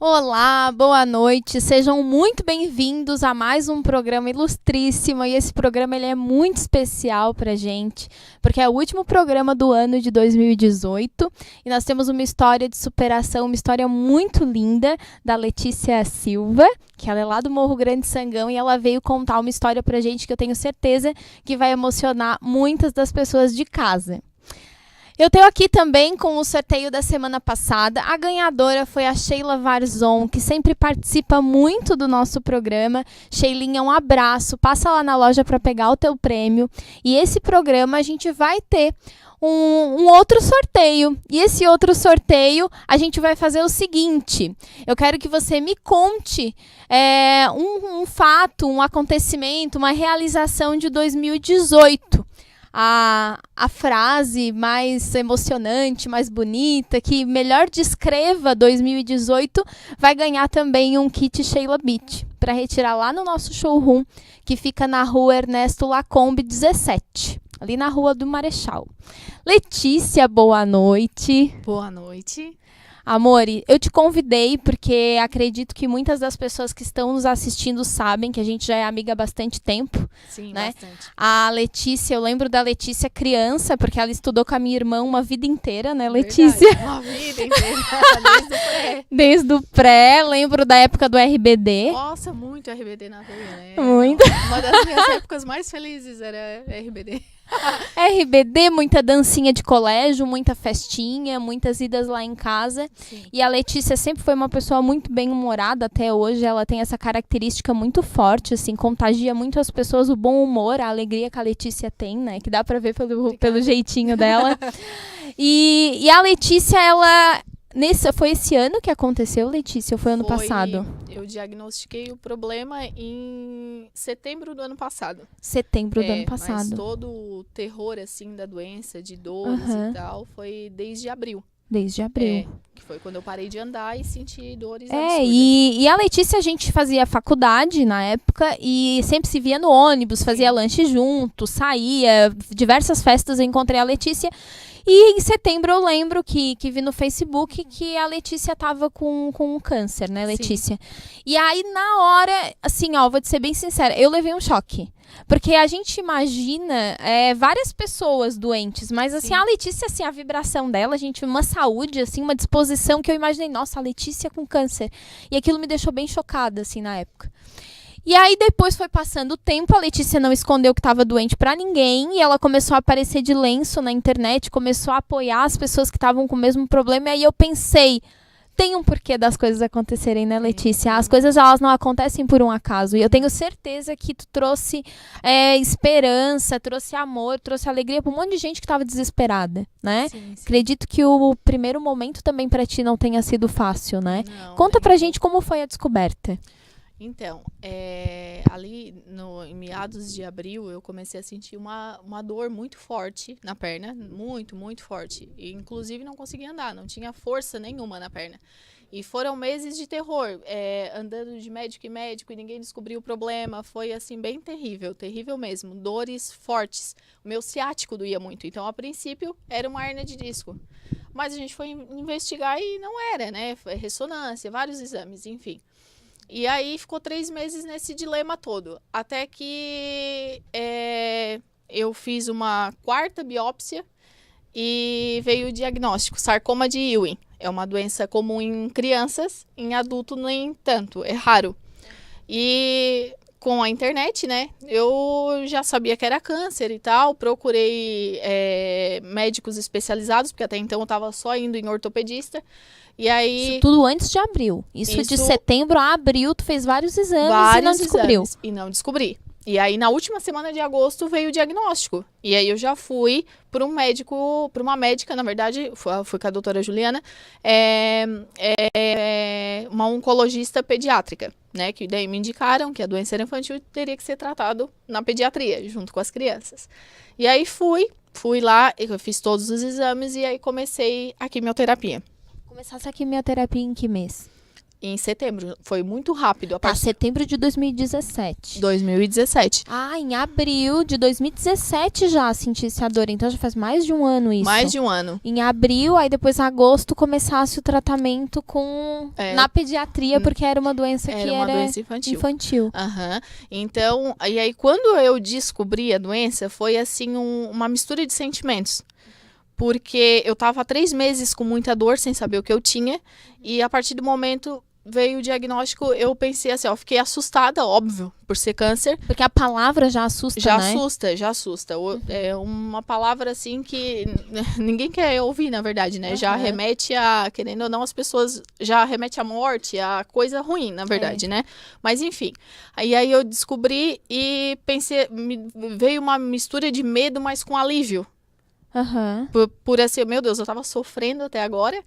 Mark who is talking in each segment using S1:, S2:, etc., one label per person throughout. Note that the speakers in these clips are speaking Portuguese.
S1: Olá, boa noite, sejam muito bem-vindos a mais um programa ilustríssimo e esse programa ele é muito especial pra gente, porque é o último programa do ano de 2018 e nós temos uma história de superação, uma história muito linda da Letícia Silva, que ela é lá do Morro Grande Sangão e ela veio contar uma história pra gente que eu tenho certeza que vai emocionar muitas das pessoas de casa. Eu tenho aqui também com o sorteio da semana passada. A ganhadora foi a Sheila Varzon, que sempre participa muito do nosso programa. Sheilinha, um abraço. Passa lá na loja para pegar o teu prêmio. E esse programa a gente vai ter um outro sorteio. E esse outro sorteio a gente vai fazer o seguinte. Eu quero que você me conte um fato, um acontecimento, uma realização de 2018. A frase mais emocionante, mais bonita, que melhor descreva 2018, vai ganhar também um kit Sheila Beat, para retirar lá no nosso showroom, que fica na rua Ernesto Lacombe 17, ali na rua do Marechal. Letícia, boa noite.
S2: Boa noite.
S1: Amore, eu te convidei porque acredito que muitas das pessoas que estão nos assistindo sabem que a gente já é amiga há bastante tempo.
S2: Sim,
S1: né?
S2: bastante.
S1: A Letícia, eu lembro da Letícia criança, porque ela estudou com a minha irmã uma vida inteira, né, Letícia?
S2: Verdade, uma vida inteira, desde o pré.
S1: Desde o pré, lembro da época do RBD.
S2: Nossa, muito RBD na veia, né?
S1: Muito.
S2: Uma das minhas épocas mais felizes era RBD.
S1: RBD, muita dancinha de colégio, muita festinha, muitas idas lá em casa.
S2: Sim.
S1: E a Letícia sempre foi uma pessoa muito bem-humorada até hoje. Ela tem essa característica muito forte, assim, contagia muito as pessoas o bom humor, a alegria que a Letícia tem, né? Que dá pra ver pelo jeitinho dela. E a Letícia, ela... Foi esse ano que aconteceu, Letícia, ou foi ano passado?
S2: Eu diagnostiquei o problema em setembro do ano passado.
S1: Setembro do ano passado.
S2: Mas todo o terror, assim, da doença, de dores e tal, foi desde abril.
S1: Desde abril.
S2: Que foi quando eu parei de andar e senti dores
S1: absurdas.
S2: absurdas.
S1: E a Letícia, a gente fazia faculdade na época e sempre se via no ônibus, fazia lanche junto, saía, diversas festas eu encontrei a Letícia. E em setembro eu lembro que vi no Facebook que a Letícia tava com um câncer, né, Letícia? Sim. E aí, na hora, assim, ó, vou te ser bem sincera, eu levei um choque. Porque a gente imagina várias pessoas doentes, mas assim, sim, a Letícia, assim, a vibração dela, a gente, uma saúde, assim, uma disposição que eu imaginei, nossa, a Letícia com câncer. E aquilo me deixou bem chocada, assim, na época. E aí depois foi passando o tempo, a Letícia não escondeu que estava doente pra ninguém e ela começou a aparecer de lenço na internet, começou a apoiar as pessoas que estavam com o mesmo problema. E aí eu pensei, tem um porquê das coisas acontecerem, né, Letícia? As coisas, elas não acontecem por um acaso. E eu tenho certeza que tu trouxe esperança, trouxe amor, trouxe alegria pra um monte de gente que estava desesperada, né? Sim, sim. Acredito que o primeiro momento também pra ti não tenha sido fácil, né? Não, conta pra gente como foi a descoberta.
S2: Então, ali em meados de abril, eu comecei a sentir uma dor muito forte na perna, muito, muito forte. E, inclusive, não conseguia andar, não tinha força nenhuma na perna. E foram meses de terror, andando de médico em médico e ninguém descobriu o problema. Foi, assim, bem terrível, terrível mesmo. Dores fortes. O meu ciático doía muito. Então, a princípio, era uma hérnia de disco. Mas a gente foi investigar e não era, né? Foi ressonância, vários exames, enfim. E aí ficou 3 meses nesse dilema todo, até que eu fiz uma 4ª biópsia e veio o diagnóstico, sarcoma de Ewing. É uma doença comum em crianças, em adulto nem tanto, é raro. E com a internet, né, eu já sabia que era câncer e tal, procurei médicos especializados, porque até então eu estava só indo em ortopedista. E aí,
S1: isso tudo antes de abril. Isso de setembro a abril, tu fez vários exames e não descobriu.
S2: E não descobri. E aí, na última semana de agosto, veio o diagnóstico. E aí, eu já fui para um médico, para uma médica, na verdade, fui com a doutora Juliana, uma oncologista pediátrica, né? Que daí me indicaram que a doença era infantil teria que ser tratado na pediatria, junto com as crianças. E aí, fui lá, eu fiz todos os exames e aí comecei a quimioterapia.
S1: Começasse a quimioterapia em que mês?
S2: em setembro. Foi muito rápido.
S1: Tá, setembro de 2017.
S2: 2017.
S1: Ah, em abril de 2017 já sentisse a dor. Então já faz mais de um ano isso.
S2: Mais de um ano.
S1: Em abril, aí depois em agosto começasse o tratamento na pediatria, porque era uma doença que
S2: Era uma
S1: era
S2: doença infantil. Aham. Então, e aí quando eu descobri a doença, foi assim uma mistura de sentimentos. Porque eu tava há 3 meses com muita dor, sem saber o que eu tinha. E a partir do momento veio o diagnóstico, eu pensei assim, ó, fiquei assustada, óbvio, por ser câncer.
S1: Porque a palavra já assusta,
S2: Já
S1: né?
S2: já assusta. É uma palavra assim que ninguém quer ouvir, na verdade, né? Já remete a, querendo ou não, as pessoas já remete à morte, a coisa ruim, na verdade, né? Mas enfim. Aí eu descobri e pensei, veio uma mistura de medo, mas com alívio. Por assim, meu Deus, eu tava sofrendo até agora,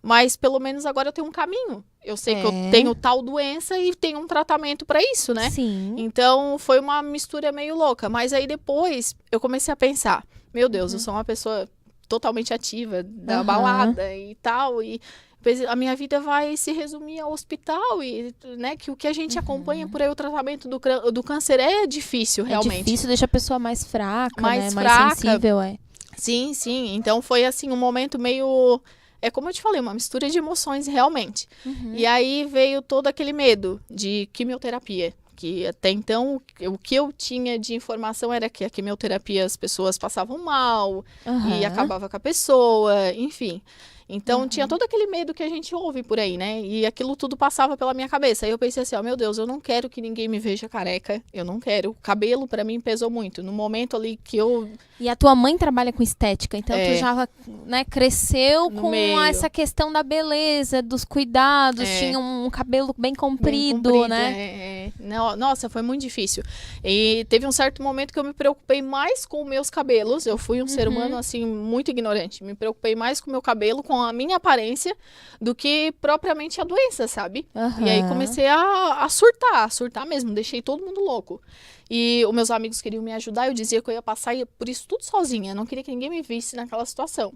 S2: mas pelo menos agora eu tenho um caminho. Eu sei que eu tenho tal doença e tenho um tratamento pra isso, né?
S1: Sim.
S2: Então foi uma mistura meio louca. Mas aí depois eu comecei a pensar, meu Deus, eu sou uma pessoa totalmente ativa, da balada e tal, e a minha vida vai se resumir ao hospital e, né, que o que a gente acompanha por aí, o tratamento do câncer é difícil, realmente.
S1: É difícil, deixa a pessoa mais fraca,
S2: mais
S1: né?
S2: fraca.
S1: Mais sensível,
S2: Sim, sim. Então foi assim um momento meio, como eu te falei, uma mistura de emoções realmente. E aí veio todo aquele medo de quimioterapia, que até então o que eu tinha de informação era que a quimioterapia as pessoas passavam mal e acabava com a pessoa, enfim. Então tinha todo aquele medo que a gente ouve por aí, né? E aquilo tudo passava pela minha cabeça. Aí eu pensei assim, ó, meu Deus, eu não quero que ninguém me veja careca. Eu não quero. O cabelo pra mim pesou muito. No momento ali que eu...
S1: E a tua mãe trabalha com estética, então tu já, né, cresceu com essa questão da beleza, dos cuidados, tinha um cabelo bem comprido, né?
S2: Nossa, foi muito difícil. E teve um certo momento que eu me preocupei mais com os meus cabelos. Eu fui um ser humano, assim, muito ignorante. Me preocupei mais com o meu cabelo, com a minha aparência, do que propriamente a doença, sabe? E aí comecei a surtar mesmo. Deixei todo mundo louco. E os meus amigos queriam me ajudar, eu dizia que eu ia passar por isso tudo sozinha, eu não queria que ninguém me visse naquela situação.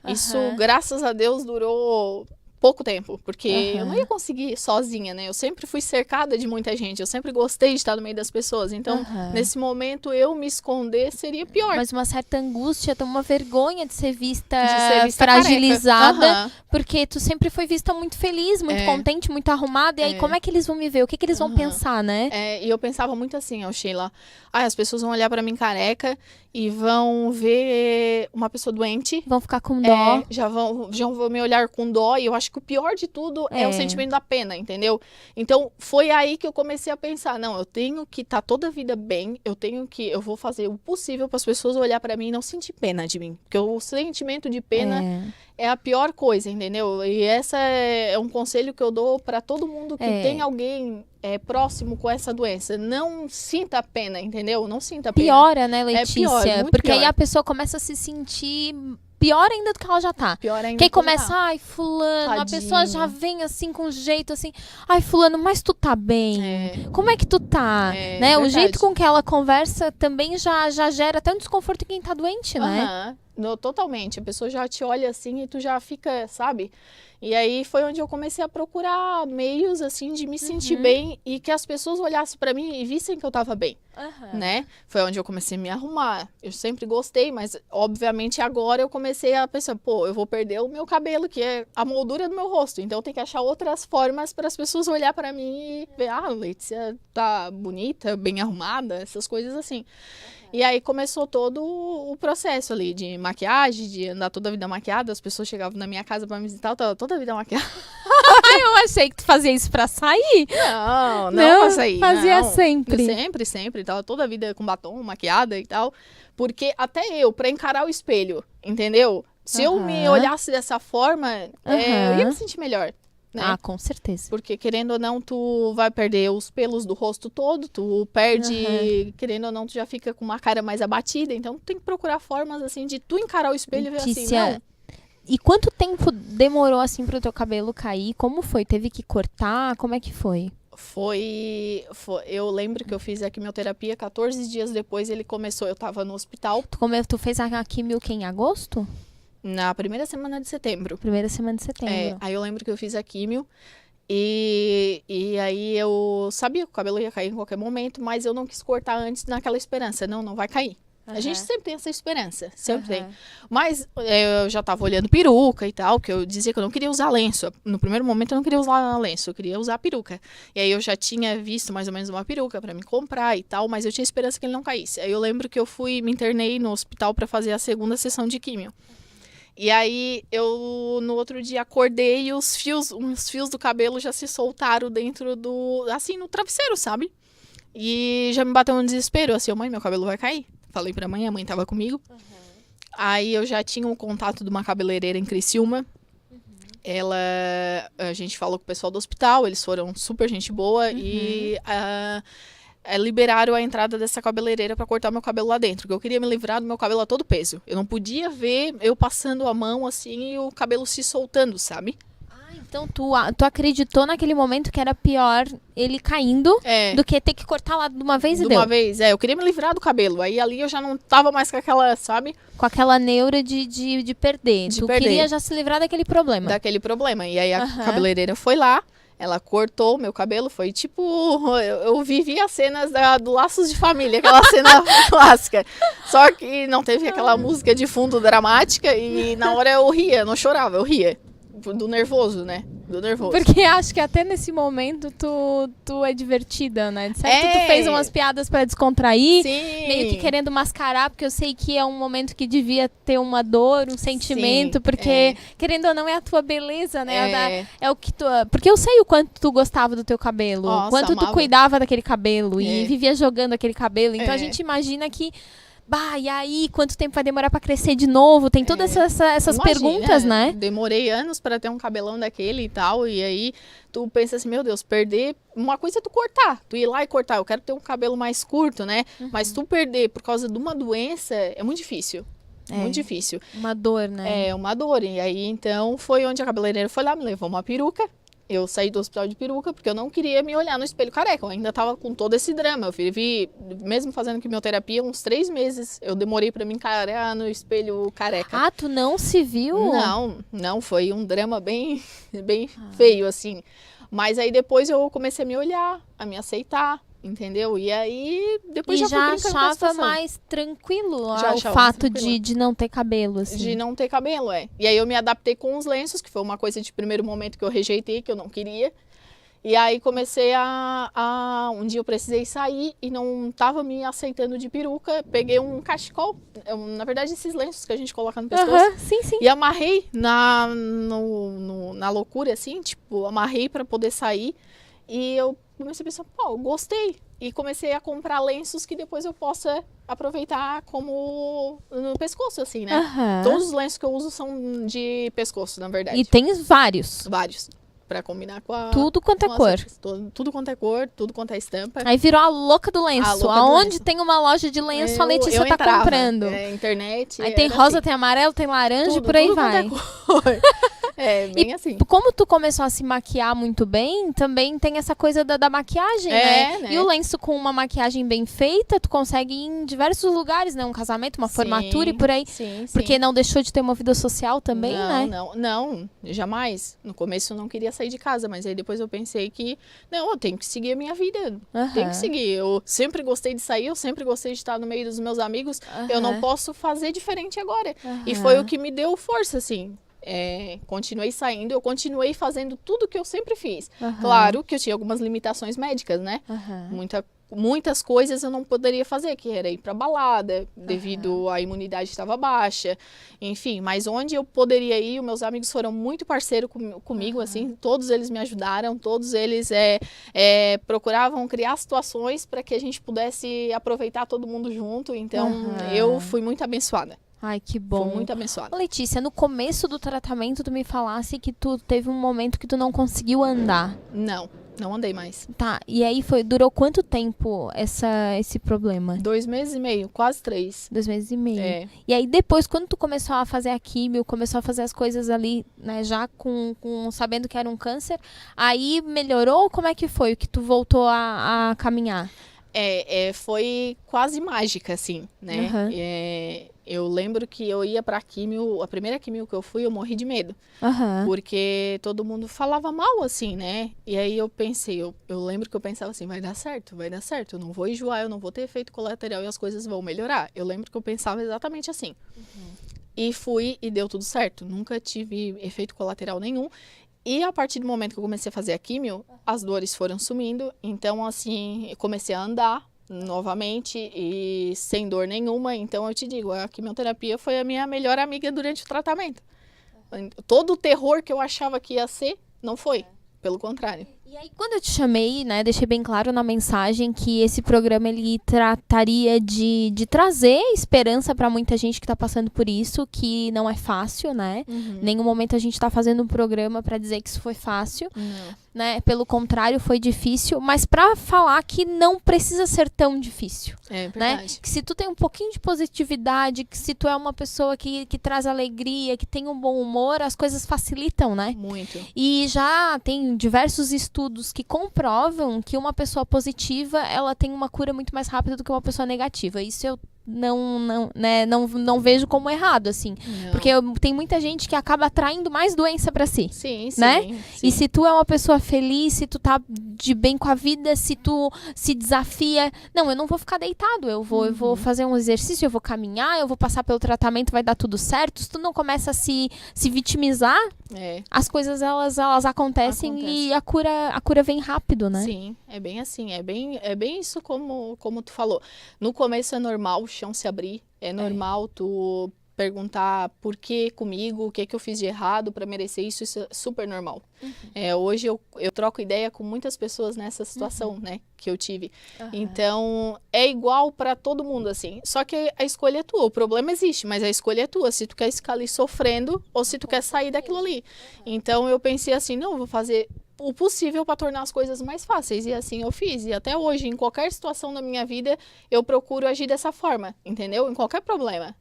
S2: Isso, graças a Deus, durou pouco tempo, porque eu não ia conseguir sozinha, né? Eu sempre fui cercada de muita gente, eu sempre gostei de estar no meio das pessoas, então nesse momento eu me esconder seria pior.
S1: Mas uma certa angústia, uma vergonha de ser vista fragilizada, porque tu sempre foi vista muito feliz, muito contente, muito arrumada, e aí como é que eles vão me ver? O que eles vão pensar, né?
S2: E eu pensava muito assim, ó, Sheila, as pessoas vão olhar pra mim careca e vão ver uma pessoa doente.
S1: Vão ficar com dó.
S2: Já vão me olhar com dó, e eu acho que o pior de tudo é o sentimento da pena, entendeu? Então, foi aí que eu comecei a pensar, não, eu tenho que estar toda a vida bem, eu vou fazer o possível para as pessoas olhar para mim e não sentir pena de mim. Porque o sentimento de pena é a pior coisa, entendeu? E essa é um conselho que eu dou para todo mundo que tem alguém próximo com essa doença. Não sinta pena, entendeu? Não sinta pena.
S1: Piora, né, Letícia?
S2: Muito
S1: porque
S2: pior.
S1: aí a pessoa começa a se sentir pior ainda do que ela já tá.
S2: Pior ainda.
S1: Que aí começa, ai, fulano,
S2: Tadinho.
S1: a pessoa já vem assim com jeito assim, ai, fulano, mas tu tá bem? Como é que tu tá? Né?
S2: Verdade.
S1: O jeito com que ela conversa também já gera até um desconforto em quem tá doente, né?
S2: Totalmente. A pessoa já te olha assim e tu já fica, sabe? E aí foi onde eu comecei a procurar meios, assim, de me sentir bem e que as pessoas olhassem pra mim e vissem que eu tava bem, né? Foi onde eu comecei a me arrumar. Eu sempre gostei, mas obviamente agora eu comecei a pensar, pô, eu vou perder o meu cabelo, que é a moldura do meu rosto. Então eu tenho que achar outras formas para as pessoas olhar pra mim e ver, Letícia tá bonita, bem arrumada, essas coisas assim. E aí começou todo o processo ali de maquiagem, de andar toda a vida maquiada. As pessoas chegavam na minha casa pra me visitar, eu tava toda a vida maquiada.
S1: Eu achei que tu fazia isso pra sair.
S2: Não pra sair.
S1: Fazia sempre.
S2: Sempre. Tava toda a vida com batom, maquiada e tal. Porque até eu, pra encarar o espelho, entendeu? Se eu me olhasse dessa forma, eu ia me sentir melhor. Né?
S1: Ah, com certeza.
S2: Porque, querendo ou não, tu vai perder os pelos do rosto todo, tu perde, querendo ou não, tu já fica com uma cara mais abatida. Então, tu tem que procurar formas, assim, de tu encarar o espelho e ver assim, não.
S1: E quanto tempo demorou, assim, pro teu cabelo cair? Como foi? Teve que cortar? Como é que foi?
S2: Eu lembro que eu fiz a quimioterapia, 14 dias depois ele começou, eu tava no hospital.
S1: Tu fez a quimio em agosto?
S2: Na primeira semana de setembro.
S1: Primeira semana de setembro.
S2: Aí eu lembro que eu fiz a quimio E aí eu sabia que o cabelo ia cair em qualquer momento, mas eu não quis cortar antes naquela esperança. Não vai cair. A gente sempre tem essa esperança, sempre tem. Mas eu já tava olhando peruca e tal, porque eu dizia que eu não queria usar lenço. No primeiro momento eu não queria usar lenço, eu queria usar peruca. E aí eu já tinha visto mais ou menos uma peruca pra me comprar e tal, mas eu tinha esperança que ele não caísse. Aí eu lembro que eu me internei no hospital pra fazer a segunda sessão de químio. E aí eu no outro dia acordei e uns fios do cabelo já se soltaram dentro assim, no travesseiro, sabe? E já me bateu um desespero, assim, mãe, meu cabelo vai cair. Falei pra mãe, a mãe tava comigo. Aí eu já tinha um contato de uma cabeleireira em Criciúma. A gente falou com o pessoal do hospital, eles foram super gente boa e liberaram a entrada dessa cabeleireira pra cortar meu cabelo lá dentro. Porque eu queria me livrar do meu cabelo a todo peso. Eu não podia ver eu passando a mão assim e o cabelo se soltando, sabe?
S1: Então tu acreditou naquele momento que era pior ele caindo do que ter que cortar lá de uma vez e deu.
S2: De uma vez, eu queria me livrar do cabelo. Aí ali eu já não tava mais com aquela, sabe?
S1: Com aquela neura de perder. Tu queria já se livrar daquele problema.
S2: Daquele problema. E aí a cabeleireira foi lá, ela cortou o meu cabelo, foi tipo... Eu vivi as cenas do Laços de Família, aquela cena clássica. Só que não teve aquela música de fundo dramática e na hora eu ria, não chorava, eu ria. Do nervoso, né? Do nervoso.
S1: Porque acho que até nesse momento tu é divertida, né? Certo? Tu fez umas piadas pra descontrair, meio que querendo mascarar, porque eu sei que é um momento que devia ter uma dor, um sentimento, porque querendo ou não é a tua beleza, né? É o que tu... Porque eu sei o quanto tu gostava do teu cabelo, o quanto tu cuidava daquele cabelo e vivia jogando aquele cabelo. Então a gente imagina que e aí, quanto tempo vai demorar pra crescer de novo? Tem todas essas perguntas, né?
S2: Demorei anos pra ter um cabelão daquele e tal, e aí tu pensa assim, meu Deus, perder... Uma coisa é tu cortar, tu ir lá e cortar, eu quero ter um cabelo mais curto, né? Mas tu perder por causa de uma doença é muito difícil. Muito difícil.
S1: Uma dor, né?
S2: É, uma dor. E aí, então, foi onde a cabeleireira foi lá, me levou uma peruca. Eu saí do hospital de peruca porque eu não queria me olhar no espelho careca. Eu ainda tava com todo esse drama. Eu vivi, mesmo fazendo quimioterapia, uns 3 meses. Eu demorei pra me encarar no espelho careca.
S1: Ah, tu não se viu?
S2: Não. Foi um drama bem feio, assim. Mas aí depois eu comecei a me olhar, a me aceitar. Entendeu? E aí, depois já fui brincando com a
S1: achava mais tranquilo
S2: já
S1: o fato de não ter cabelo, assim.
S2: De não ter cabelo, E aí eu me adaptei com os lenços, que foi uma coisa de primeiro momento que eu rejeitei, que eu não queria. E aí comecei um dia eu precisei sair e não tava me aceitando de peruca. Peguei um cachecol, na verdade esses lenços que a gente coloca no pescoço.
S1: Sim.
S2: E amarrei na loucura, assim, tipo, amarrei pra poder sair. E eu comecei a pensar, eu gostei. E comecei a comprar lenços que depois eu possa aproveitar como no pescoço, assim, né? Todos os lenços que eu uso são de pescoço, na verdade.
S1: E tem vários.
S2: Vários. Pra combinar com a...
S1: Tudo quanto é cor.
S2: Tudo quanto é cor, tudo quanto é estampa.
S1: Aí virou a louca do lenço. Aonde tem uma loja de lenço, a Letícia tá comprando.
S2: Internet.
S1: Aí tem rosa, assim. Tem amarelo, tem laranja e por aí vai.
S2: Quanto é cor. Bem assim.
S1: Como tu começou a se maquiar muito bem, também tem essa coisa da maquiagem, né? E o lenço com uma maquiagem bem feita, tu consegue ir em diversos lugares, né? Um casamento, uma formatura e por aí.
S2: Sim.
S1: Porque não deixou de ter uma vida social também, né?
S2: Não, jamais. No começo eu não queria sair de casa, mas aí depois eu pensei que, eu tenho que seguir a minha vida. Tenho que seguir. Eu sempre gostei de sair, eu sempre gostei de estar no meio dos meus amigos. Eu não posso fazer diferente agora. E foi o que me deu força, assim. Continuei saindo, eu continuei fazendo tudo que eu sempre fiz. Claro que eu tinha algumas limitações médicas, né? Muitas coisas eu não poderia fazer, que era ir pra balada, devido à imunidade estava baixa, enfim, mas onde eu poderia ir, os meus amigos foram muito parceiros comigo, assim, todos eles me ajudaram, todos eles procuravam criar situações para que a gente pudesse aproveitar todo mundo junto, então eu fui muito abençoada.
S1: Ai, que bom.
S2: Fui muito abençoada.
S1: Letícia, no começo do tratamento, tu me falasse que tu teve um momento que tu não conseguiu andar.
S2: Não andei mais.
S1: Tá, e aí durou quanto tempo esse problema?
S2: 2 meses e meio, quase 3.
S1: 2 meses e meio. E aí depois, quando tu começou a fazer a químio, começou a fazer as coisas ali, né, já sabendo que era um câncer, aí melhorou? Como é que foi que tu voltou a caminhar?
S2: Foi quase mágica, assim, né?
S1: Aham.
S2: Eu lembro que eu ia pra químio, a primeira químio que eu fui, eu morri de medo.
S1: Aham.
S2: Porque todo mundo falava mal, assim, né? E aí eu pensei, eu lembro que eu pensava assim, vai dar certo, eu não vou enjoar, eu não vou ter efeito colateral e as coisas vão melhorar. Eu lembro que eu pensava exatamente assim. E fui e deu tudo certo. Nunca tive efeito colateral nenhum. E a partir do momento que eu comecei a fazer a químio, as dores foram sumindo. Então, assim, eu comecei a andar novamente e sem dor nenhuma. Então, eu te digo, a quimioterapia foi a minha melhor amiga durante o tratamento. Todo o terror que eu achava que ia ser, não foi. Pelo contrário.
S1: E aí, quando eu te chamei, né, deixei bem claro na mensagem que esse programa ele trataria de trazer esperança para muita gente que está passando por isso, que não é fácil, né? Em nenhum momento a gente está fazendo um programa para dizer que isso foi fácil, né? Pelo contrário, foi difícil, mas para falar que não precisa ser tão difícil,
S2: É
S1: né?
S2: verdade.
S1: Que se tu tem um pouquinho de positividade, que se tu é uma pessoa que traz alegria, que tem um bom humor, as coisas facilitam, né?
S2: Muito.
S1: E já tem diversos estudos que comprovam que uma pessoa positiva, ela tem uma cura muito mais rápida do que uma pessoa negativa. Isso eu não vejo como errado, assim.
S2: Não.
S1: Porque tem muita gente que acaba atraindo mais doença pra si.
S2: Sim, sim.
S1: Né?
S2: Sim.
S1: E se tu é uma pessoa feliz, se tu tá de bem com a vida, se tu se desafia, não, eu não vou ficar deitado, eu vou fazer um exercício, eu vou caminhar, eu vou passar pelo tratamento, vai dar tudo certo. Se tu não começa a se vitimizar, as coisas elas acontecem e a cura vem rápido, né?
S2: Sim, é bem assim, é bem isso como tu falou. No começo é normal o chão se abrir, é normal tu perguntar por que comigo, o que eu fiz de errado para merecer isso, isso é super normal. Hoje eu troco ideia com muitas pessoas nessa situação, né, que eu tive. Então, é igual para todo mundo, assim. Só que a escolha é tua, o problema existe, mas a escolha é tua, se tu quer ficar ali sofrendo ou se tu quer sair daquilo ali. Então, eu pensei assim, não, eu vou fazer o possível para tornar as coisas mais fáceis, e assim eu fiz. E até hoje, em qualquer situação da minha vida, eu procuro agir dessa forma, entendeu? Em qualquer problema.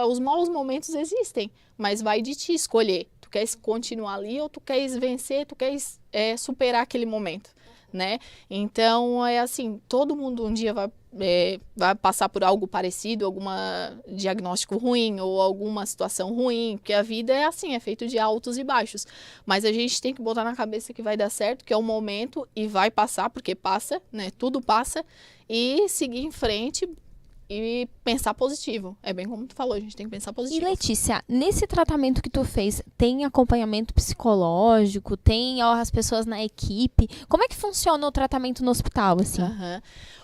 S2: Os maus momentos existem, mas vai de ti escolher. Tu queres continuar ali ou tu queres vencer, tu queres superar aquele momento, né? Então, é assim, todo mundo um dia vai passar por algo parecido, algum diagnóstico ruim ou alguma situação ruim, porque a vida é assim, é feito de altos e baixos. Mas a gente tem que botar na cabeça que vai dar certo, que é um momento e vai passar, porque passa, né? Tudo passa, e seguir em frente e pensar positivo. É bem como tu falou, a gente tem que pensar
S1: E
S2: positivo.
S1: Letícia, nesse tratamento que tu fez, tem acompanhamento psicológico? Tem as pessoas na equipe? Como é que funciona o tratamento no hospital, assim?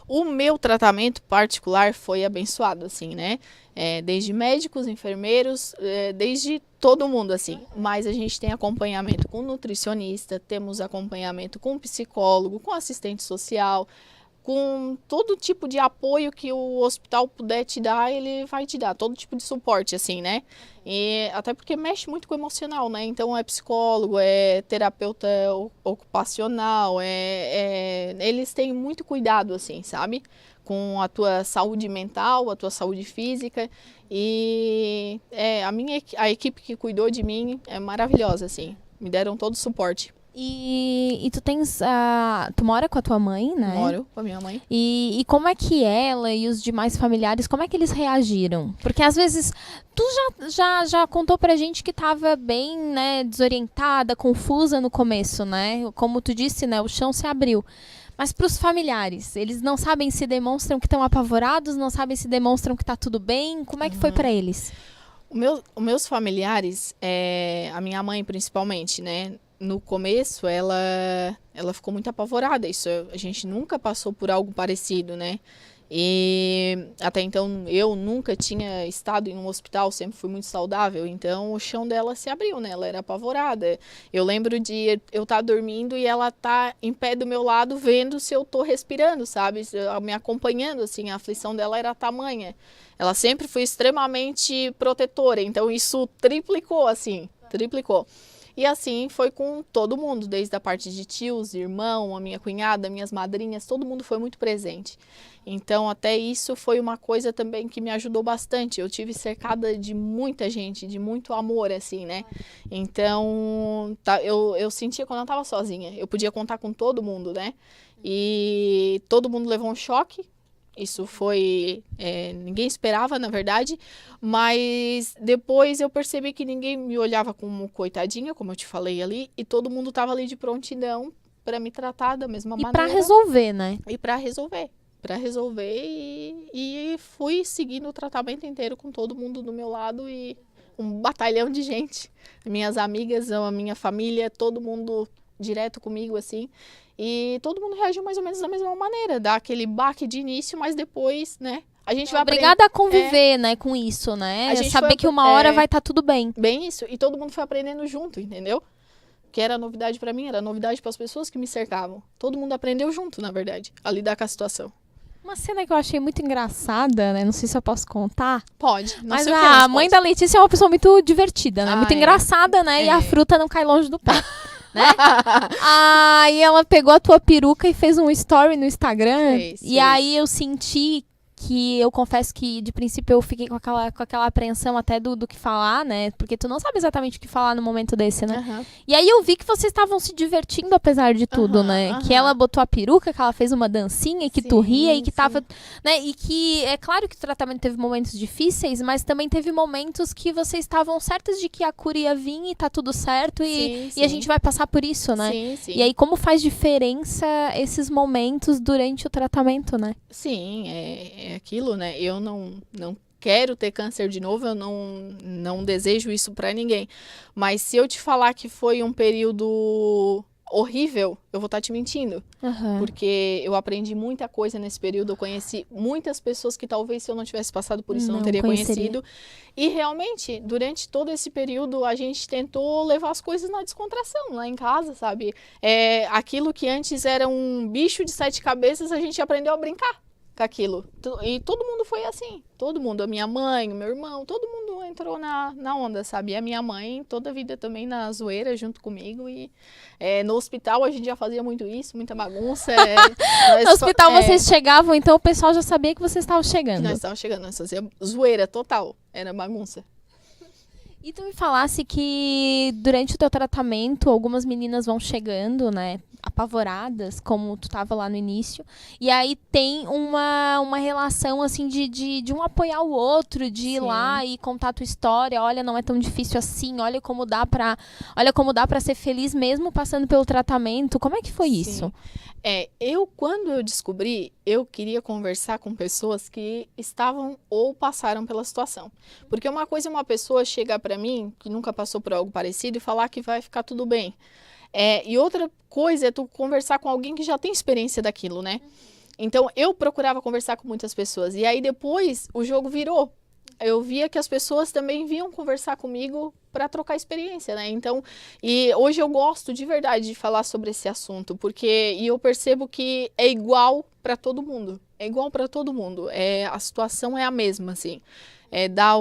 S2: O meu tratamento particular foi abençoado, assim, né? Desde médicos, enfermeiros, desde todo mundo, assim. Mas a gente tem acompanhamento com nutricionista, temos acompanhamento com psicólogo, com assistente social, com todo tipo de apoio que o hospital puder te dar, ele vai te dar, todo tipo de suporte, assim, né? E até porque mexe muito com o emocional, né? Então, é psicólogo, é terapeuta ocupacional, eles têm muito cuidado, assim, sabe? Com a tua saúde mental, a tua saúde física, e a equipe que cuidou de mim é maravilhosa, assim, me deram todo o suporte.
S1: E tu tu mora com a tua mãe, né?
S2: Moro com a minha mãe.
S1: E como é que ela e os demais familiares, como é que eles reagiram? Porque às vezes tu já contou pra gente que tava bem, né, desorientada, confusa no começo, né? Como tu disse, né, o chão se abriu. Mas pros familiares, eles não sabem se demonstram que estão apavorados, não sabem se demonstram que tá tudo bem. Como é que foi pra eles?
S2: Os meus familiares, a minha mãe principalmente, né? No começo, ela ficou muito apavorada. Isso, a gente nunca passou por algo parecido, né? E até então eu nunca tinha estado em um hospital, sempre fui muito saudável. Então o chão dela se abriu, né? Ela era apavorada. Eu lembro de eu estar dormindo e ela tá em pé do meu lado vendo se eu tô respirando, sabe? Me acompanhando, assim, a aflição dela era tamanha. Ela sempre foi extremamente protetora, então isso triplicou, assim, triplicou. E assim foi com todo mundo, desde a parte de tios, irmão, a minha cunhada, minhas madrinhas, todo mundo foi muito presente. Então, até isso foi uma coisa também que me ajudou bastante. Eu tive cercada de muita gente, de muito amor, assim, né? Então, eu sentia quando eu estava sozinha. Eu podia contar com todo mundo, né? E todo mundo levou um choque. Isso foi... ninguém esperava, na verdade. Mas depois eu percebi que ninguém me olhava como coitadinha, como eu te falei ali. E todo mundo estava ali de prontidão para me tratar da mesma maneira.
S1: E para resolver, né?
S2: E para resolver. E fui seguindo o tratamento inteiro com todo mundo do meu lado e um batalhão de gente. Minhas amigas, a minha família, todo mundo direto comigo, assim. E todo mundo reagiu mais ou menos da mesma maneira. Dá aquele baque de início, mas depois, né? A gente vai
S1: obrigada a conviver, né, com isso, né? Saber que uma hora vai estar tudo bem.
S2: Bem isso. E todo mundo foi aprendendo junto, entendeu? Que era novidade pra mim, era novidade para as pessoas que me cercavam. Todo mundo aprendeu junto, na verdade, a lidar com a situação.
S1: Uma cena que eu achei muito engraçada, né? Não sei se eu posso contar.
S2: Pode. Não
S1: mas
S2: sei
S1: a mãe da Letícia é uma pessoa muito divertida, né? Muito engraçada, né? E a fruta não cai longe do pé. Né? Aí ela pegou a tua peruca e fez um story no Instagram. E aí eu senti que eu confesso que de princípio eu fiquei com aquela apreensão até do que falar, né? Porque tu não sabe exatamente o que falar no momento desse, né?
S2: Uhum.
S1: E aí eu vi que vocês estavam se divertindo apesar de tudo, né? Que ela botou a peruca, que ela fez uma dancinha e que tu ria e que tava, né? E que é claro que o tratamento teve momentos difíceis, mas também teve momentos que vocês estavam certas de que a cura ia vir e tá tudo certo e a gente vai passar por isso, né? E aí como faz diferença esses momentos durante o tratamento, né?
S2: Sim, é aquilo, né? Eu não quero ter câncer de novo, eu não desejo isso pra ninguém. Mas se eu te falar que foi um período horrível, eu vou estar te mentindo. Porque eu aprendi muita coisa nesse período, eu conheci muitas pessoas que talvez se eu não tivesse passado por isso eu não teria conhecido. E realmente, durante todo esse período, a gente tentou levar as coisas na descontração, lá em casa, sabe? Aquilo que antes era um bicho de 7 cabeças, a gente aprendeu a brincar com aquilo. E todo mundo foi assim. Todo mundo. A minha mãe, o meu irmão, todo mundo entrou na onda, sabe? E a minha mãe, toda a vida também na zoeira, junto comigo. E no hospital a gente já fazia muito isso, muita bagunça.
S1: No hospital vocês chegavam, então o pessoal já sabia que vocês estavam chegando.
S2: Nós estávamos chegando, nós fazíamos zoeira total. Era bagunça.
S1: E tu me falasse que durante o teu tratamento, algumas meninas vão chegando, né, apavoradas, como tu tava lá no início, e aí tem uma relação, assim, de um apoiar o outro, de ir lá e contar a tua história, olha, não é tão difícil assim, olha como dá pra ser feliz mesmo passando pelo tratamento. Como é que foi isso?
S2: Quando eu descobri, eu queria conversar com pessoas que estavam ou passaram pela situação. Porque uma coisa é uma pessoa chegar pra mim, que nunca passou por algo parecido, e falar que vai ficar tudo bem. E outra coisa é tu conversar com alguém que já tem experiência daquilo, né? Então, eu procurava conversar com muitas pessoas. E aí, depois, o jogo virou. Eu via que as pessoas também vinham conversar comigo para trocar experiência, né? Então, e hoje eu gosto de verdade de falar sobre esse assunto, porque eu percebo que é igual para todo mundo. É igual para todo mundo. A situação é a mesma, assim. Dá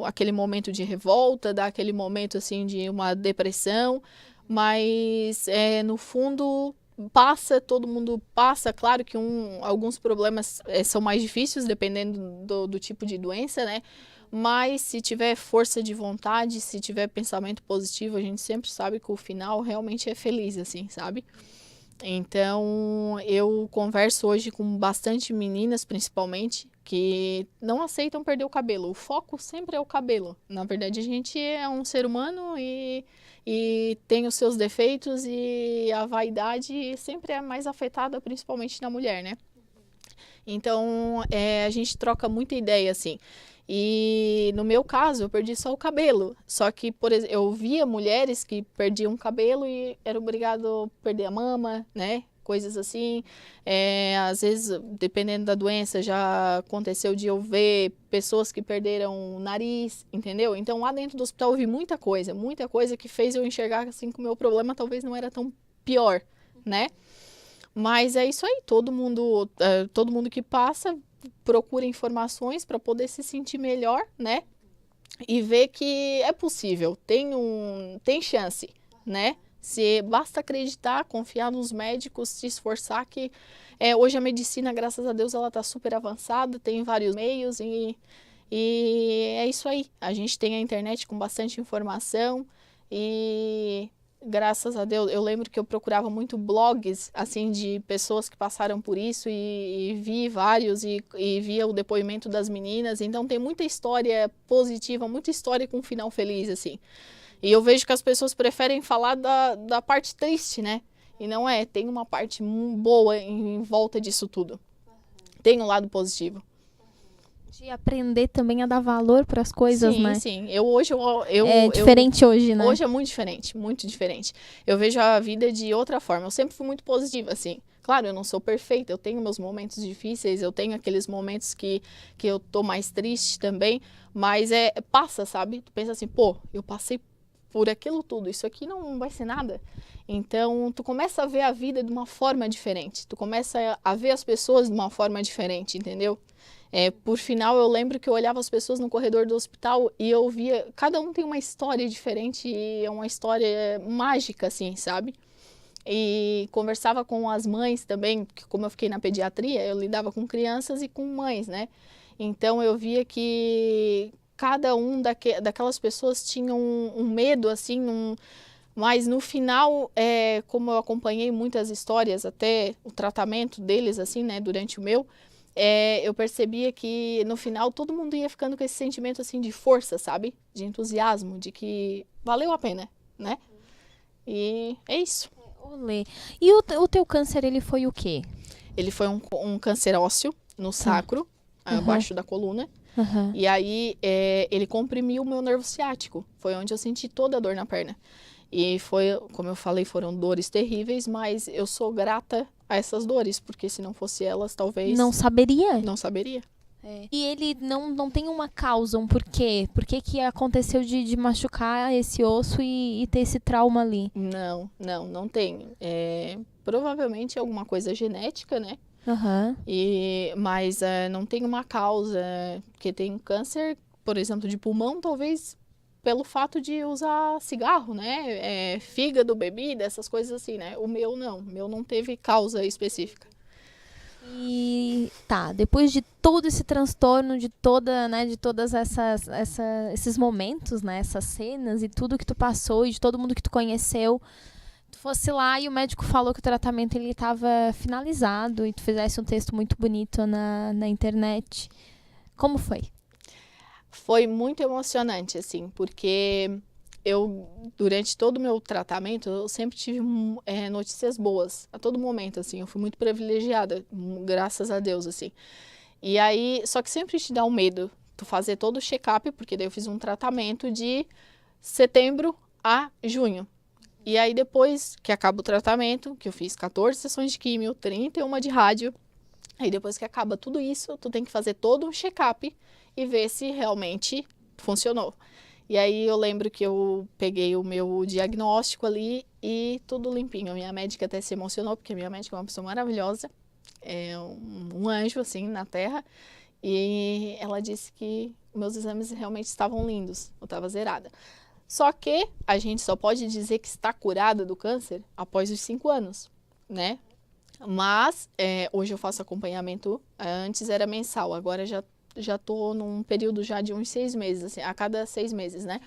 S2: aquele momento de revolta, dá aquele momento, assim, de uma depressão, mas, no fundo, todo mundo passa. Claro que alguns problemas são mais difíceis, dependendo do tipo de doença, né? Mas se tiver força de vontade, se tiver pensamento positivo, a gente sempre sabe que o final realmente é feliz, assim, sabe? Então, eu converso hoje com bastante meninas, principalmente, que não aceitam perder o cabelo. O foco sempre é o cabelo. Na verdade, a gente é um ser humano e tem os seus defeitos, e a vaidade sempre é mais afetada, principalmente na mulher, né? Então, a gente troca muita ideia, assim. E no meu caso, eu perdi só o cabelo. Só que, por exemplo, eu via mulheres que perdiam o cabelo e eram obrigadas a perder a mama, né? Coisas assim. Às vezes, dependendo da doença, já aconteceu de eu ver pessoas que perderam o nariz, entendeu? Então, lá dentro do hospital, eu vi muita coisa que fez eu enxergar assim que o meu problema talvez não era tão pior, né? Mas é isso aí, todo mundo que passa procura informações para poder se sentir melhor, né? E ver que é possível, tem chance. né? Se basta acreditar, confiar nos médicos, se esforçar que hoje a medicina, graças a Deus, ela está super avançada, tem vários meios e é isso aí. A gente tem a internet com bastante informação e graças a Deus, eu lembro que eu procurava muito blogs, assim, de pessoas que passaram por isso e vi vários e via o depoimento das meninas. Então tem muita história positiva, muita história com um final feliz, assim. E eu vejo que as pessoas preferem falar da parte triste, né? E não é, tem uma parte boa em volta disso tudo. Tem um lado positivo.
S1: De aprender também a dar valor para as coisas,
S2: sim,
S1: né?
S2: Sim,
S1: é diferente hoje, né?
S2: Hoje é muito diferente. Eu vejo a vida de outra forma. Eu sempre fui muito positiva, assim. Claro, eu não sou perfeita, eu tenho meus momentos difíceis, eu tenho aqueles momentos que eu tô mais triste também, mas passa, sabe? Tu pensa assim, pô, eu passei por aquilo tudo, isso aqui não vai ser nada. Então, tu começa a ver a vida de uma forma diferente, tu começa a ver as pessoas de uma forma diferente, entendeu? Por final, eu lembro que eu olhava as pessoas no corredor do hospital e eu via, cada um tem uma história diferente e é uma história mágica, assim, sabe? E conversava com as mães também, porque como eu fiquei na pediatria, eu lidava com crianças e com mães, né? Então, eu via que cada um daquelas pessoas tinha um medo, assim, mas no final, como eu acompanhei muitas histórias, até o tratamento deles, assim, né, durante o meu, eu percebia que no final todo mundo ia ficando com esse sentimento, assim, de força, sabe? De entusiasmo, de que valeu a pena, né? E é isso.
S1: Olê. E o teu câncer, ele foi o quê?
S2: Ele foi um câncer ósseo no sacro, abaixo da coluna.
S1: Uhum.
S2: E aí, ele comprimiu o meu nervo ciático. Foi onde eu senti toda a dor na perna. E foi, como eu falei, foram dores terríveis, mas eu sou grata a essas dores, porque se não fosse elas, talvez...
S1: Não saberia?
S2: Não saberia.
S1: E ele não tem uma causa, um porquê? Por que aconteceu de machucar esse osso e ter esse trauma ali?
S2: Não tem. Provavelmente alguma coisa genética, né?
S1: Uhum.
S2: Mas não tem uma causa, porque tem câncer, por exemplo, de pulmão, talvez pelo fato de usar cigarro, né? Fígado, bebida, essas coisas assim, né? O meu não teve causa específica.
S1: E tá, depois de todo esse transtorno, de todos esses momentos, né? Essas cenas e tudo que tu passou e de todo mundo que tu conheceu, tu fosse lá e o médico falou que o tratamento ele estava finalizado e tu fizesse um texto muito bonito na internet. Como foi?
S2: Foi muito emocionante, assim, porque eu, durante todo o meu tratamento, eu sempre tive notícias boas, a todo momento, assim, eu fui muito privilegiada, graças a Deus, assim. E aí, só que sempre te dá um medo, tu fazer todo o check-up, porque daí eu fiz um tratamento de setembro a junho. E aí, depois que acaba o tratamento, que eu fiz 14 sessões de químio, 31 de rádio, aí depois que acaba tudo isso, tu tem que fazer todo um check-up e ver se realmente funcionou. E aí eu lembro que eu peguei o meu diagnóstico ali e tudo limpinho. A minha médica até se emocionou, porque a minha médica é uma pessoa maravilhosa, é um anjo assim na terra. E ela disse que meus exames realmente estavam lindos, eu estava zerada. Só que a gente só pode dizer que está curada do câncer após os 5 anos, né? Mas hoje eu faço acompanhamento, antes era mensal, agora já tô num período já de uns 6 meses, assim, a cada 6 meses, né?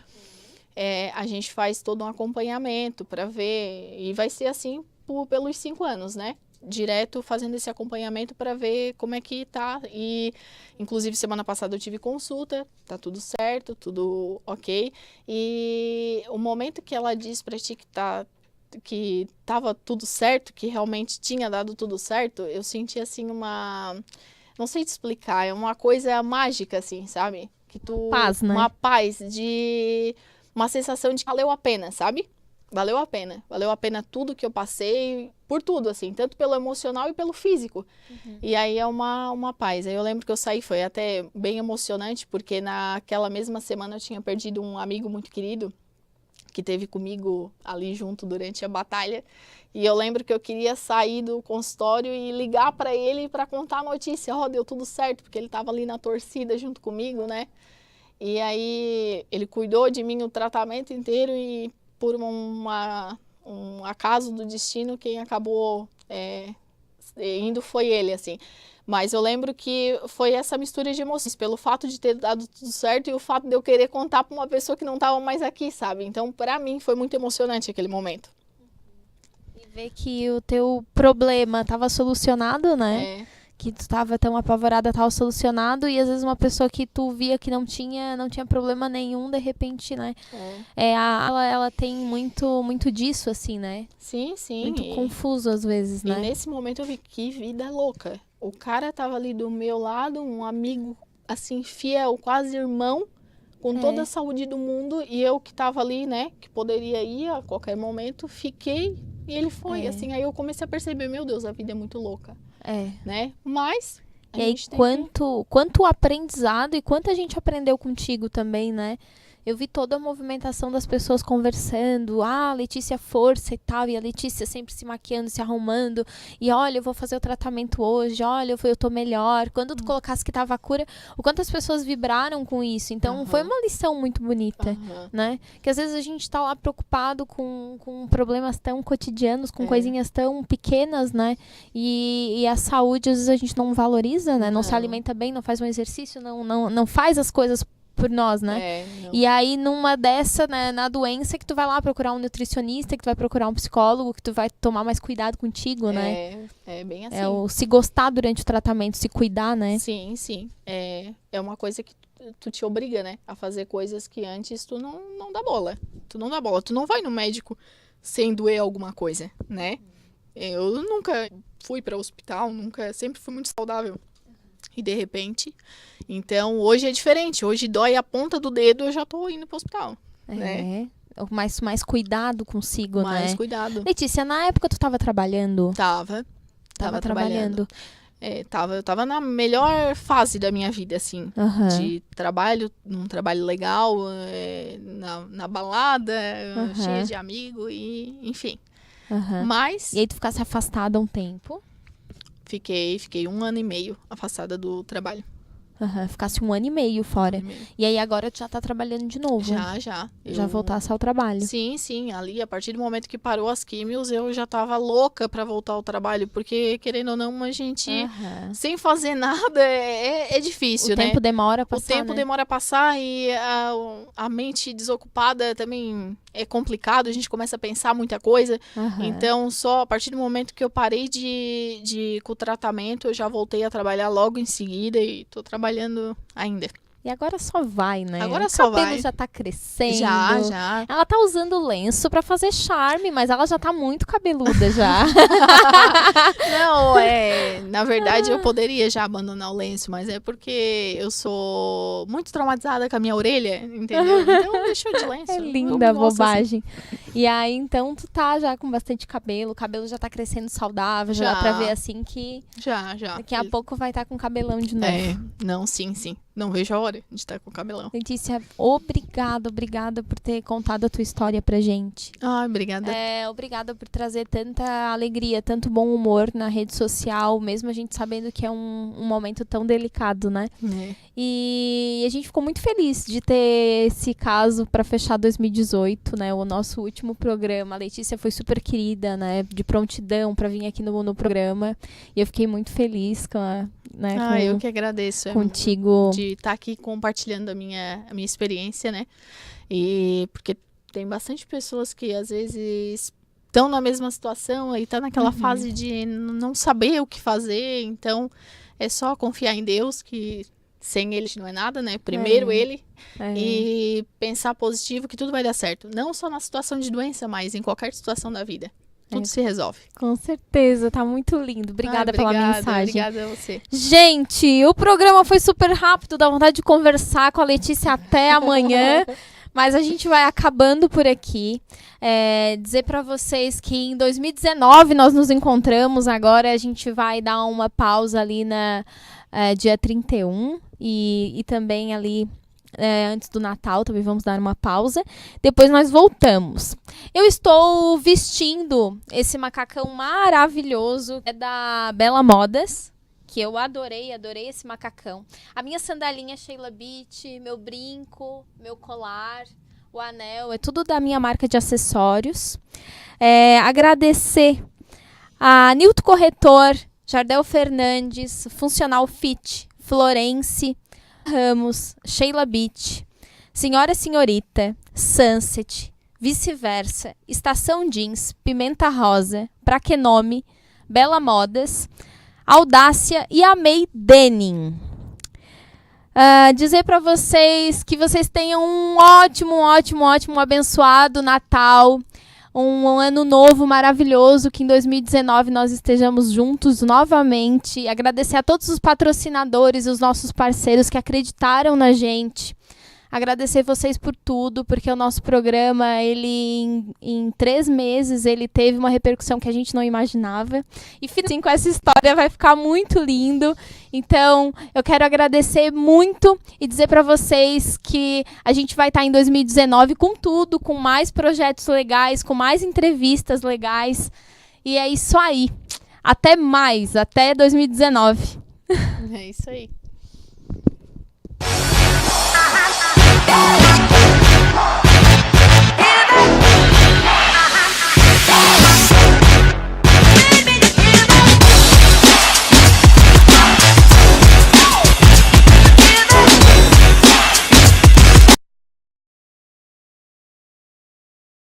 S2: A gente faz todo um acompanhamento para ver, e vai ser assim pelos 5 anos, né? Direto fazendo esse acompanhamento para ver como é que tá. E, inclusive, semana passada eu tive consulta, tá tudo certo, tudo ok. E o momento que ela diz pra ti que tava tudo certo, que realmente tinha dado tudo certo, eu senti assim não sei te explicar, é uma coisa mágica, assim, sabe? Que
S1: Paz, né?
S2: Uma paz, uma sensação de que valeu a pena, sabe? Valeu a pena tudo que eu passei, por tudo, assim, tanto pelo emocional e pelo físico. Uhum. E aí é uma paz. Aí eu lembro que eu saí, foi até bem emocionante, porque naquela mesma semana eu tinha perdido um amigo muito querido, que teve comigo ali junto durante a batalha. E eu lembro que eu queria sair do consultório e ligar para ele para contar a notícia. Deu tudo certo, porque ele estava ali na torcida junto comigo, né? E aí ele cuidou de mim o tratamento inteiro e por um acaso do destino, quem acabou indo foi ele, assim. Mas eu lembro que foi essa mistura de emoções, pelo fato de ter dado tudo certo e o fato de eu querer contar para uma pessoa que não estava mais aqui, sabe? Então, para mim, foi muito emocionante aquele momento.
S1: E ver que o teu problema estava solucionado, né? Que tu estava tão apavorada, estava solucionado, e às vezes uma pessoa que tu via que não tinha problema nenhum, de repente, né? Ela tem muito disso, assim, né?
S2: Sim.
S1: Muito confuso às vezes, né?
S2: E nesse momento eu vi que vida louca. O cara tava ali do meu lado, um amigo, assim, fiel, quase irmão, com toda a saúde do mundo, e eu que tava ali, né, que poderia ir a qualquer momento, fiquei, e ele foi, assim. Aí eu comecei a perceber, meu Deus, a vida é muito louca. Né? Mas
S1: e aí quanto aprendizado e quanto a gente aprendeu contigo também, né? Eu vi toda a movimentação das pessoas conversando, Letícia, força e tal, e a Letícia sempre se maquiando, se arrumando, e olha, eu vou fazer o tratamento hoje, olha, eu tô melhor. Quando tu colocasse que tava a cura, o quanto as pessoas vibraram com isso. Então, foi uma lição muito bonita, né? Que às vezes a gente tá lá preocupado com problemas tão cotidianos, com coisinhas tão pequenas, né? E a saúde, às vezes, a gente não valoriza, né? Não se alimenta bem, não faz um exercício, não faz as coisas por nós, né? E aí, numa dessa, né, na doença, que tu vai lá procurar um nutricionista, que tu vai procurar um psicólogo, que tu vai tomar mais cuidado contigo, né?
S2: É bem assim.
S1: O se gostar durante o tratamento, se cuidar, né?
S2: Sim. É uma coisa que tu te obriga, né? A fazer coisas que antes tu não dá bola. Tu não dá bola. Tu não vai no médico sem doer alguma coisa, né? Eu nunca fui para o hospital, sempre fui muito saudável. E de repente, então hoje é diferente. Hoje dói a ponta do dedo, eu já tô indo pro hospital, né?
S1: Mais cuidado consigo, né?
S2: Mais cuidado.
S1: Letícia, na época tu tava trabalhando?
S2: Tava trabalhando. Eu tava na melhor fase da minha vida, assim. De trabalho, num trabalho legal, na balada, cheia de amigo e enfim. Mas...
S1: E aí tu ficasse afastada um tempo?
S2: Fiquei 1 ano e meio afastada do trabalho.
S1: Ficasse 1 ano e meio fora. E aí agora tu já tá trabalhando de novo?
S2: Já.
S1: Já voltasse ao trabalho?
S2: Sim. Ali, a partir do momento que parou as químios, eu já tava louca pra voltar ao trabalho. Porque, querendo ou não, a gente, sem fazer nada, é difícil, né?
S1: O tempo demora a passar,
S2: O tempo demora a passar e a mente desocupada também é complicado. A gente começa a pensar muita coisa. Então, só a partir do momento que eu parei com o tratamento, eu já voltei a trabalhar logo em seguida e tô trabalhando ainda.
S1: E agora só vai, né?
S2: Agora só vai.
S1: O cabelo já tá crescendo.
S2: Já.
S1: Ela tá usando lenço pra fazer charme, mas ela já tá muito cabeluda já.
S2: Não, na verdade eu poderia já abandonar o lenço, mas é porque eu sou muito traumatizada com a minha orelha, entendeu? Então deixou de lenço.
S1: É linda a bobagem. Assim. E aí, então, tu tá já com bastante cabelo, o cabelo já tá crescendo saudável, já dá pra ver assim que...
S2: Já.
S1: Daqui a pouco vai estar com cabelão de novo.
S2: Não, sim. Não vejo a hora de estar com o cabelão.
S1: Letícia, obrigada por ter contado a tua história pra gente.
S2: Obrigada.
S1: Obrigada por trazer tanta alegria, tanto bom humor na rede social, mesmo a gente sabendo que é um momento tão delicado, né? E a gente ficou muito feliz de ter esse caso pra fechar 2018, né? O nosso último programa. A Letícia foi super querida, né? De prontidão pra vir aqui no programa. E eu fiquei muito feliz com
S2: eu que agradeço.
S1: Contigo.
S2: De estar aqui compartilhando a minha experiência, né? E porque tem bastante pessoas que às vezes estão na mesma situação e tá naquela fase de não saber o que fazer. Então, é só confiar em Deus, que sem Ele não é nada, né? Primeiro Ele. E pensar positivo, que tudo vai dar certo. Não só na situação de doença, mas em qualquer situação da vida. Tudo se resolve.
S1: Com certeza, tá muito lindo. Obrigada pela mensagem.
S2: Obrigada a você.
S1: Gente, o programa foi super rápido, dá vontade de conversar com a Letícia até amanhã. Mas a gente vai acabando por aqui. Dizer pra vocês que em 2019 nós nos encontramos. Agora a gente vai dar uma pausa ali na dia 31 e também ali... antes do Natal, também vamos dar uma pausa. Depois nós voltamos. Eu estou vestindo esse macacão maravilhoso. É da Bela Modas, que eu adorei esse macacão. A minha sandalinha Sheila Beach, meu brinco, meu colar. o anel, é tudo da minha marca de acessórios. Agradecer a Nilton Corretor, Jardel Fernandes, Funcional Fit, Florence Ramos, Sheila Beach, Senhora Senhorita, Sunset, Vice-Versa, Estação Jeans, Pimenta Rosa, Praquenome, Bela Modas, Audácia e Amei Denim. Dizer para vocês que vocês tenham um ótimo, abençoado Natal, um ano novo maravilhoso, que em 2019 nós estejamos juntos novamente. Agradecer a todos os patrocinadores, os nossos parceiros que acreditaram na gente. Agradecer vocês por tudo, porque o nosso programa, ele em 3 meses, ele teve uma repercussão que a gente não imaginava. E assim, com essa história vai ficar muito lindo. Então, eu quero agradecer muito e dizer para vocês que a gente vai estar em 2019 com tudo, com mais projetos legais, com mais entrevistas legais. E é isso aí. Até mais, até 2019.
S2: É isso aí.